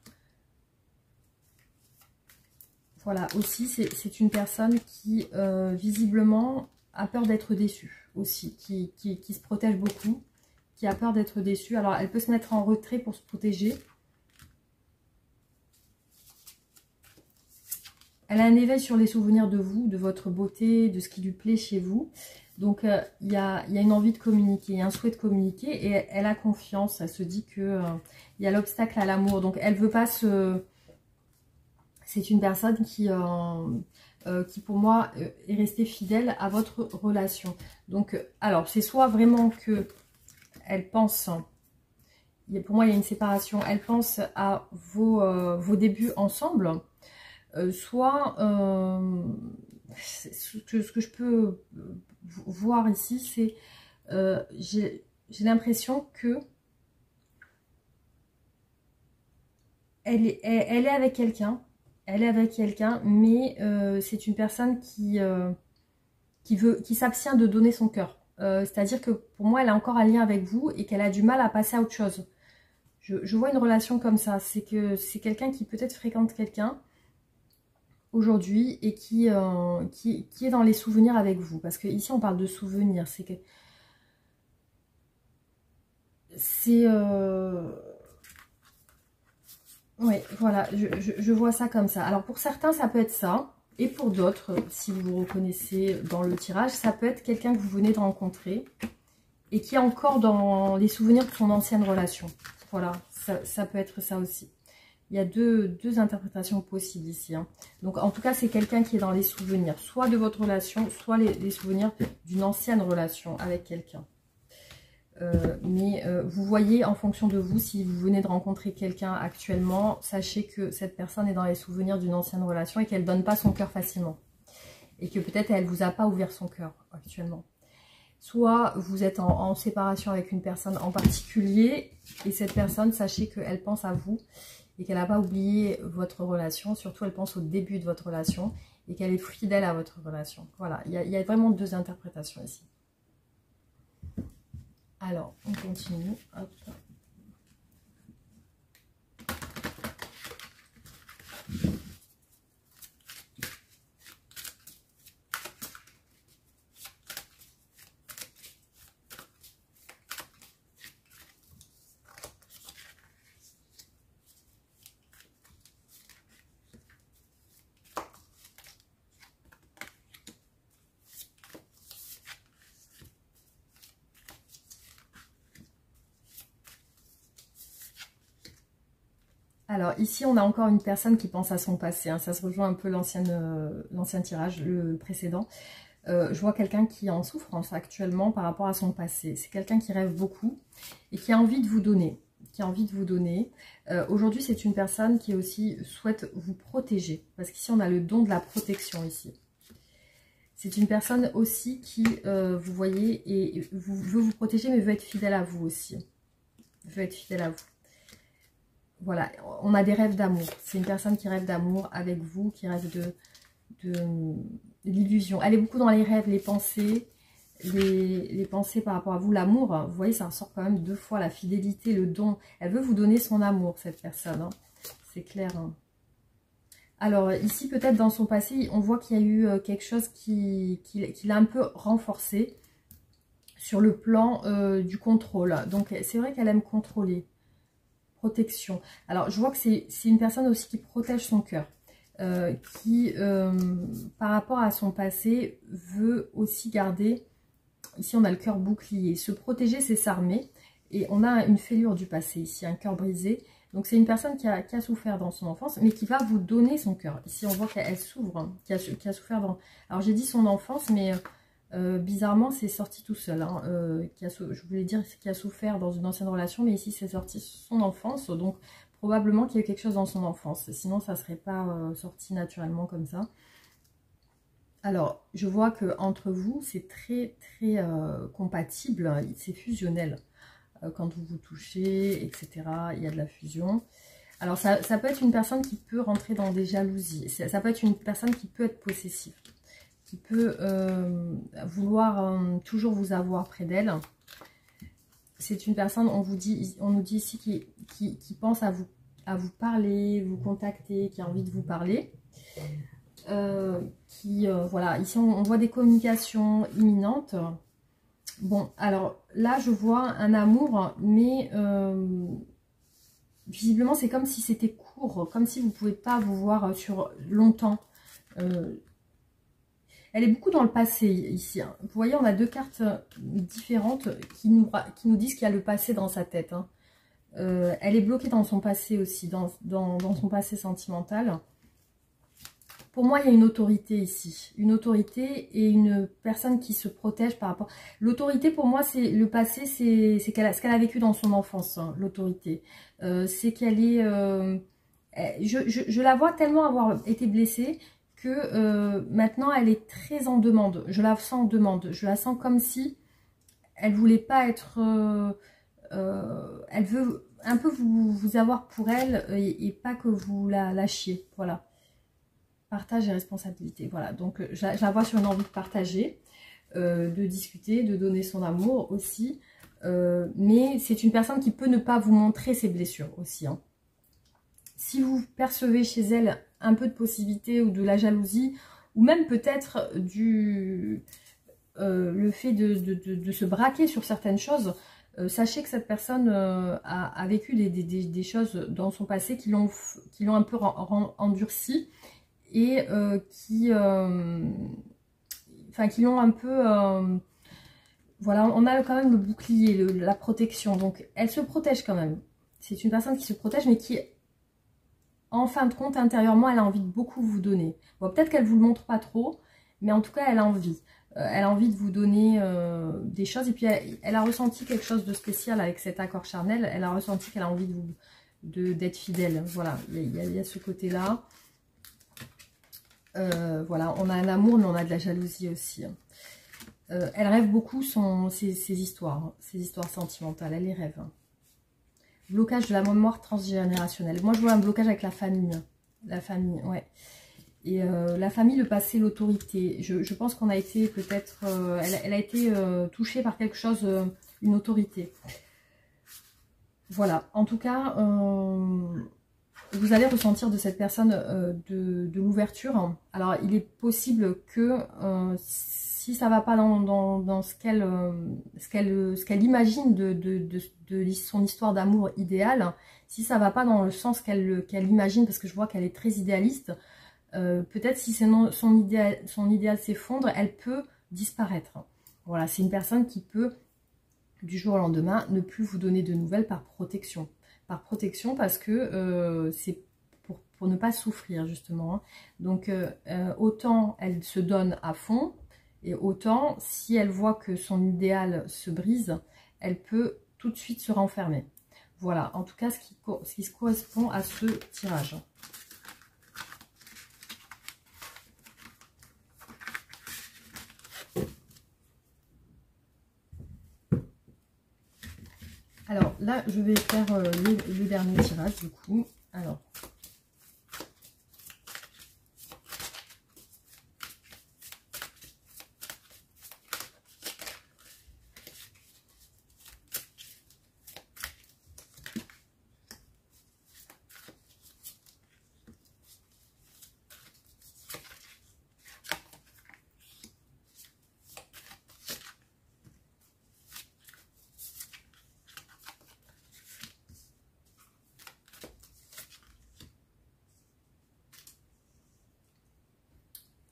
Voilà, aussi, c'est une personne qui, visiblement, a peur d'être déçue aussi, qui se protège beaucoup, qui a peur d'être déçue. Alors, elle peut se mettre en retrait pour se protéger. Elle a un éveil sur les souvenirs de vous, de votre beauté, de ce qui lui plaît chez vous. Donc, il y a une envie de communiquer, un souhait de communiquer et elle a confiance. Elle se dit que il y a l'obstacle à l'amour. Donc, elle ne veut pas se... C'est une personne qui pour moi, est restée fidèle à votre relation. Donc, alors, c'est soit vraiment que elle pense... Pour moi, il y a une séparation. Elle pense à vos débuts ensemble. Soit, ce que je peux voir ici, c'est... j'ai l'impression que elle est avec quelqu'un. Elle est avec quelqu'un, mais c'est une personne qui s'abstient de donner son cœur. C'est-à-dire que pour moi, elle a encore un lien avec vous et qu'elle a du mal à passer à autre chose. Je vois une relation comme ça. C'est que c'est quelqu'un qui peut-être fréquente quelqu'un aujourd'hui et qui est dans les souvenirs avec vous. Parce que ici, on parle de souvenirs. C'est que... C'est... Oui, voilà, je vois ça comme ça. Alors pour certains, ça peut être ça. Et pour d'autres, si vous vous reconnaissez dans le tirage, ça peut être quelqu'un que vous venez de rencontrer et qui est encore dans les souvenirs de son ancienne relation. Voilà, ça peut être ça aussi. Il y a deux interprétations possibles ici, hein. Donc en tout cas, c'est quelqu'un qui est dans les souvenirs, soit de votre relation, soit les souvenirs d'une ancienne relation avec quelqu'un. Mais vous voyez en fonction de vous, si vous venez de rencontrer quelqu'un actuellement, sachez que cette personne est dans les souvenirs d'une ancienne relation et qu'elle ne donne pas son cœur facilement. Et que peut-être elle ne vous a pas ouvert son cœur actuellement. Soit vous êtes en séparation avec une personne en particulier et cette personne, sachez qu'elle pense à vous et qu'elle n'a pas oublié votre relation. Surtout, elle pense au début de votre relation et qu'elle est fidèle à votre relation. Voilà, il y a vraiment deux interprétations ici. Alors, on continue. Hop. Alors ici, on a encore une personne qui pense à son passé. Hein. Ça se rejoint un peu l'ancien tirage, le précédent. Je vois quelqu'un qui est en souffrance actuellement par rapport à son passé. C'est quelqu'un qui rêve beaucoup et qui a envie de vous donner. Aujourd'hui, c'est une personne qui aussi souhaite vous protéger. Parce qu'ici, on a le don de la protection ici. C'est une personne aussi qui, vous voyez, et veut vous protéger, mais veut être fidèle à vous aussi. Veut être fidèle à vous. Voilà, on a des rêves d'amour. C'est une personne qui rêve d'amour avec vous, qui rêve de l'illusion. Elle est beaucoup dans les rêves, les pensées, les pensées par rapport à vous. L'amour, vous voyez, ça ressort quand même deux fois, la fidélité, le don. Elle veut vous donner son amour, cette personne. Hein. C'est clair. Hein. Alors, ici, peut-être dans son passé, on voit qu'il y a eu quelque chose qui l'a un peu renforcé sur le plan du contrôle. Donc, c'est vrai qu'elle aime contrôler. Protection. Alors, je vois que c'est une personne aussi qui protège son cœur. Qui, par rapport à son passé, veut aussi garder... Ici, on a le cœur bouclier. Se protéger, c'est s'armer. Et on a une fêlure du passé ici, un cœur brisé. Donc, c'est une personne qui a souffert dans son enfance, mais qui va vous donner son cœur. Ici, on voit qu'elle s'ouvre, hein, qui a souffert dans... Alors, j'ai dit son enfance, mais... bizarrement, c'est sorti tout seul. Hein, je voulais dire qu'il a souffert dans une ancienne relation, mais ici, c'est sorti son enfance. Donc, probablement qu'il y a eu quelque chose dans son enfance. Sinon, ça ne serait pas sorti naturellement comme ça. Alors, je vois qu'entre vous, c'est très, très compatible. C'est fusionnel. Quand vous vous touchez, etc., il y a de la fusion. Alors, ça peut être une personne qui peut rentrer dans des jalousies. Ça peut être une personne qui peut être possessive. Qui peut vouloir toujours vous avoir près d'elle. C'est une personne, on nous dit ici, qui pense à vous parler, vous contacter, qui a envie de vous parler. Voilà, ici on voit des communications imminentes. Bon, alors là je vois un amour, mais visiblement c'est comme si c'était court, comme si vous ne pouvez pas vous voir sur longtemps. Elle est beaucoup dans le passé ici. Hein. Vous voyez, on a deux cartes différentes qui nous disent qu'il y a le passé dans sa tête. Hein. Elle est bloquée dans son passé aussi, dans son passé sentimental. Pour moi, il y a une autorité ici. Une autorité et une personne qui se protège par rapport... L'autorité, pour moi, c'est le passé, c'est ce qu'elle a vécu dans son enfance, hein, l'autorité. C'est qu'elle est... je la vois tellement avoir été blessée que maintenant elle est très en demande. Je la sens en demande. Je la sens comme si elle voulait pas être... elle veut un peu vous avoir pour elle et pas que vous la lâchiez. Voilà. Partage et responsabilité. Voilà. Donc je la vois sur une envie de partager, de discuter, de donner son amour aussi. Mais c'est une personne qui peut ne pas vous montrer ses blessures aussi. Hein. Si vous percevez chez elle un peu de possibilité ou de la jalousie, ou même peut-être le fait de se braquer sur certaines choses, sachez que cette personne a vécu des choses dans son passé qui l'ont un peu endurci et qui l'ont un peu... voilà, on a quand même le bouclier, la protection, donc elle se protège quand même. C'est une personne qui se protège, mais qui... En fin de compte, intérieurement, elle a envie de beaucoup vous donner. Bon, peut-être qu'elle ne vous le montre pas trop, mais en tout cas, elle a envie. Elle a envie de vous donner des choses. Et puis, elle a ressenti quelque chose de spécial avec cet accord charnel. Elle a ressenti qu'elle a envie d'être fidèle. Voilà, il y a ce côté-là. Voilà, on a un amour, mais on a de la jalousie aussi. Elle rêve beaucoup ses histoires sentimentales. Elle les rêve. blocage de la mémoire transgénérationnelle. Moi, je vois un blocage avec la famille. La famille, ouais. Et la famille, le passé, l'autorité. Je pense qu'on a été peut-être... elle a été touchée par quelque chose, une autorité. Voilà. En tout cas, vous allez ressentir de cette personne de l'ouverture. Alors, il est possible que si ça ne va pas dans ce qu'elle imagine de son histoire d'amour idéal, si ça ne va pas dans le sens qu'elle imagine, parce que je vois qu'elle est très idéaliste, peut-être si son idéal s'effondre, elle peut disparaître. Voilà, c'est une personne qui peut, du jour au lendemain, ne plus vous donner de nouvelles par protection. Par protection parce que c'est pour ne pas souffrir, justement. Donc, autant elle se donne à fond, et autant, si elle voit que son idéal se brise, elle peut tout de suite se renfermer. Voilà, en tout cas, ce qui correspond à ce tirage. Alors là, je vais faire le dernier tirage du coup.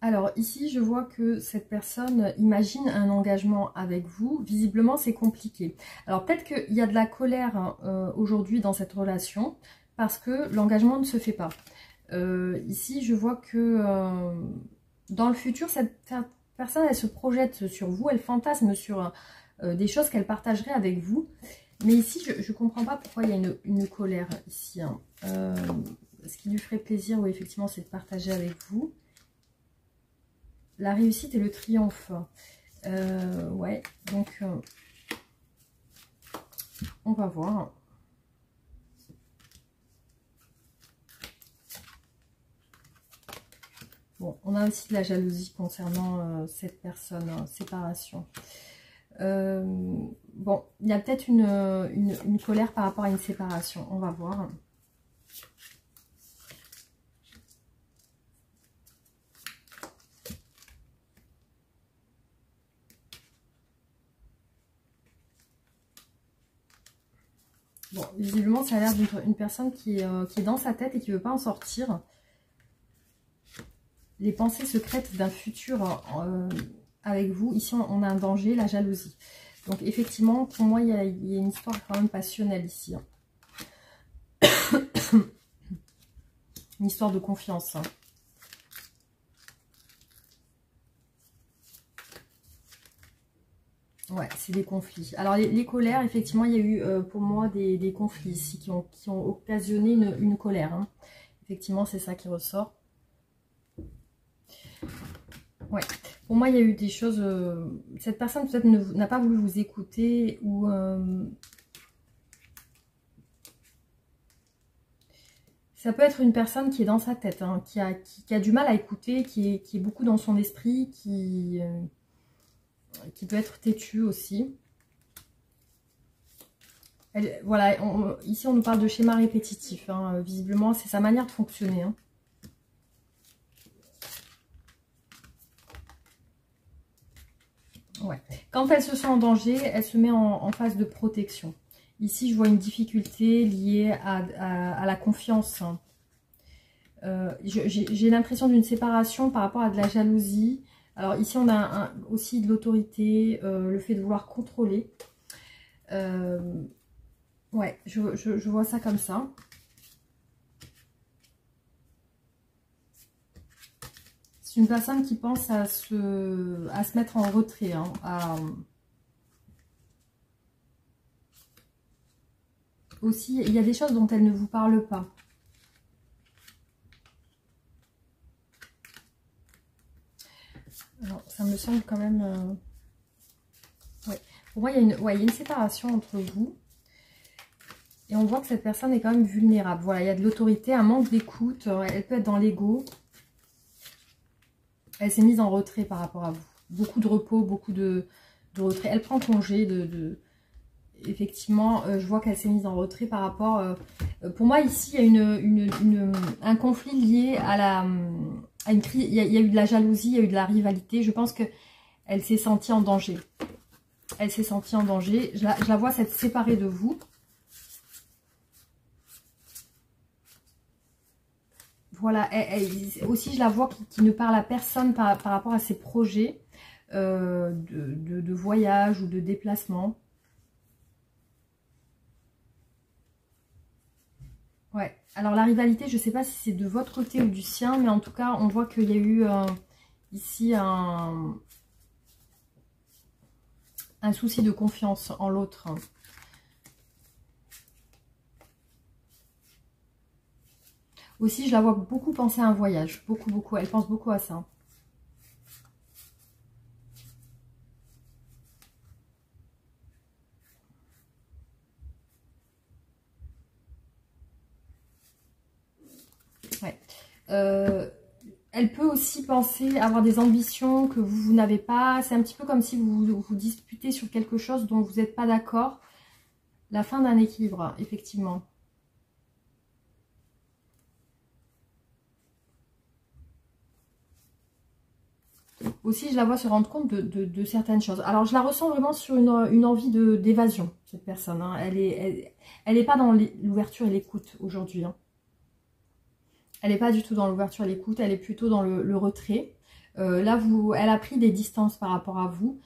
Alors, ici, je vois que cette personne imagine un engagement avec vous. Visiblement, c'est compliqué. Alors, peut-être qu'il y a de la colère aujourd'hui dans cette relation parce que l'engagement ne se fait pas. Ici, je vois que dans le futur, cette personne, elle se projette sur vous, elle fantasme sur des choses qu'elle partagerait avec vous. Mais ici, je ne comprends pas pourquoi il y a une colère ici. Hein. Ce qui lui ferait plaisir, oui, effectivement, c'est de partager avec vous. La réussite et le triomphe. Ouais, donc on va voir. Bon, on a aussi de la jalousie concernant cette personne, hein, séparation. Bon, il y a peut-être une colère par rapport à une séparation. On va voir. Bon, visiblement, ça a l'air d'être une personne qui est dans sa tête et qui ne veut pas en sortir. Les pensées secrètes d'un futur avec vous. Ici, on a un danger, la jalousie. Donc, effectivement, pour moi, il y a une histoire quand même passionnelle ici. Hein. Une histoire de confiance. Hein. Ouais, c'est des conflits. Alors, les colères, effectivement, il y a eu pour moi des conflits ici qui ont occasionné une colère. Hein. Effectivement, c'est ça qui ressort. Ouais, pour moi, il y a eu des choses... cette personne, peut-être, n'a pas voulu vous écouter ou... ça peut être une personne qui est dans sa tête, hein, qui a du mal à écouter, qui est beaucoup dans son esprit, qui peut être têtue aussi. Voilà, ici on nous parle de schéma répétitif. Hein, visiblement, c'est sa manière de fonctionner. Hein. Ouais. Quand elle se sent en danger, elle se met en phase de protection. Ici, je vois une difficulté liée à la confiance. Hein. J'ai l'impression d'une séparation par rapport à de la jalousie. Alors ici, on a aussi de l'autorité, le fait de vouloir contrôler. Ouais, je vois ça comme ça. C'est une personne qui pense à se mettre en retrait. Hein, aussi, il y a des choses dont elle ne vous parle pas. Alors, ça me semble quand même... Ouais. Pour moi, il y a une séparation entre vous. Et on voit que cette personne est quand même vulnérable. Voilà, il y a de l'autorité, un manque d'écoute. Elle peut être dans l'ego. Elle s'est mise en retrait par rapport à vous. Beaucoup de repos, beaucoup de retrait. Elle prend congé effectivement, je vois qu'elle s'est mise en retrait par rapport... pour moi, ici, il y a un conflit lié à une crise. Il y a eu de la jalousie, il y a eu de la rivalité. Je pense qu'elle s'est sentie en danger. Elle s'est sentie en danger. Je la vois s'être séparée de vous. Voilà, aussi je la vois qui ne parle à personne par rapport à ses projets de voyage ou de déplacement. Ouais, alors la rivalité, je ne sais pas si c'est de votre côté ou du sien, mais en tout cas, on voit qu'il y a eu ici un souci de confiance en l'autre. Aussi, je la vois beaucoup penser à un voyage. Beaucoup, beaucoup. Elle pense beaucoup à ça. Ouais. Elle peut aussi penser avoir des ambitions que vous n'avez pas. C'est un petit peu comme si vous disputez sur quelque chose dont vous n'êtes pas d'accord. La fin d'un équilibre, effectivement. Aussi, je la vois se rendre compte de certaines choses. Alors, je la ressens vraiment sur une envie d'évasion, cette personne. Hein. Elle est pas dans l'ouverture et l'écoute aujourd'hui. Hein. Elle n'est pas du tout dans l'ouverture et l'écoute, elle est plutôt dans le retrait. Là, elle a pris des distances par rapport à vous.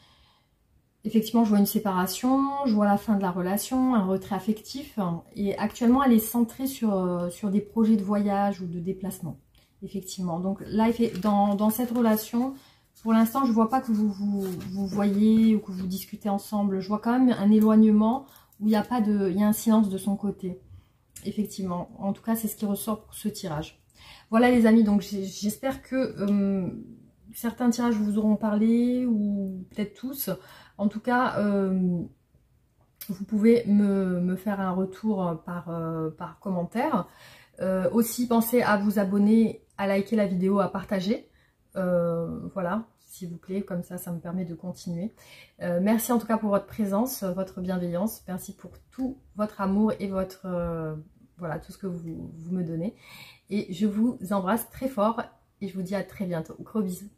Effectivement, je vois une séparation, je vois la fin de la relation, un retrait affectif. Et actuellement, elle est centrée sur des projets de voyage ou de déplacement. Effectivement. Donc là, dans cette relation... Pour l'instant, je ne vois pas que vous voyez ou que vous discutez ensemble. Je vois quand même un éloignement où il y a un silence de son côté. Effectivement. En tout cas, c'est ce qui ressort pour ce tirage. Voilà les amis, donc j'espère que certains tirages vous auront parlé ou peut-être tous. En tout cas, vous pouvez me faire un retour par commentaire. Aussi, pensez à vous abonner, à liker la vidéo, à partager. Voilà, s'il vous plaît, comme ça me permet de continuer. Merci en tout cas pour votre présence, votre bienveillance. Merci pour tout votre amour et voilà, tout ce que vous me donnez. Et je vous embrasse très fort et je vous dis à très bientôt. Gros bisous.